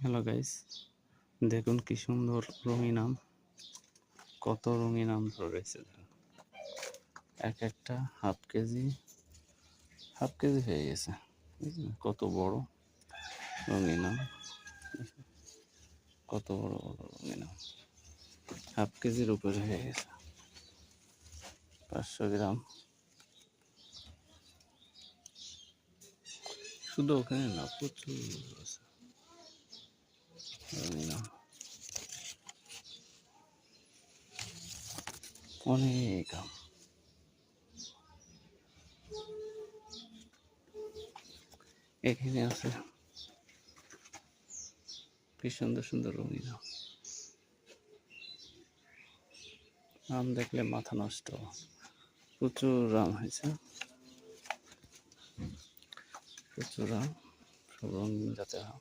Hello guys, দেখুন কি সুন্দর রঙিন আম। কত রঙিন আম ধরেছে, এক একটা হাফ কেজি হয়ে গেছে। কত বড় রঙিন আম, কত বড় বড় রঙিন আম, হাফ কেজির উপরে হয়ে গেছে। 500 গ্রাম শুধু ওখানে না, প্রচুর আছে রঙিন আম, অনেক আম। এখানে আছে কি সুন্দর সুন্দর রঙিন আম। আম দেখলে মাথা নষ্ট, প্রচুর আম হয়েছে, প্রচুর আম, সব রঙিন জাতের আম।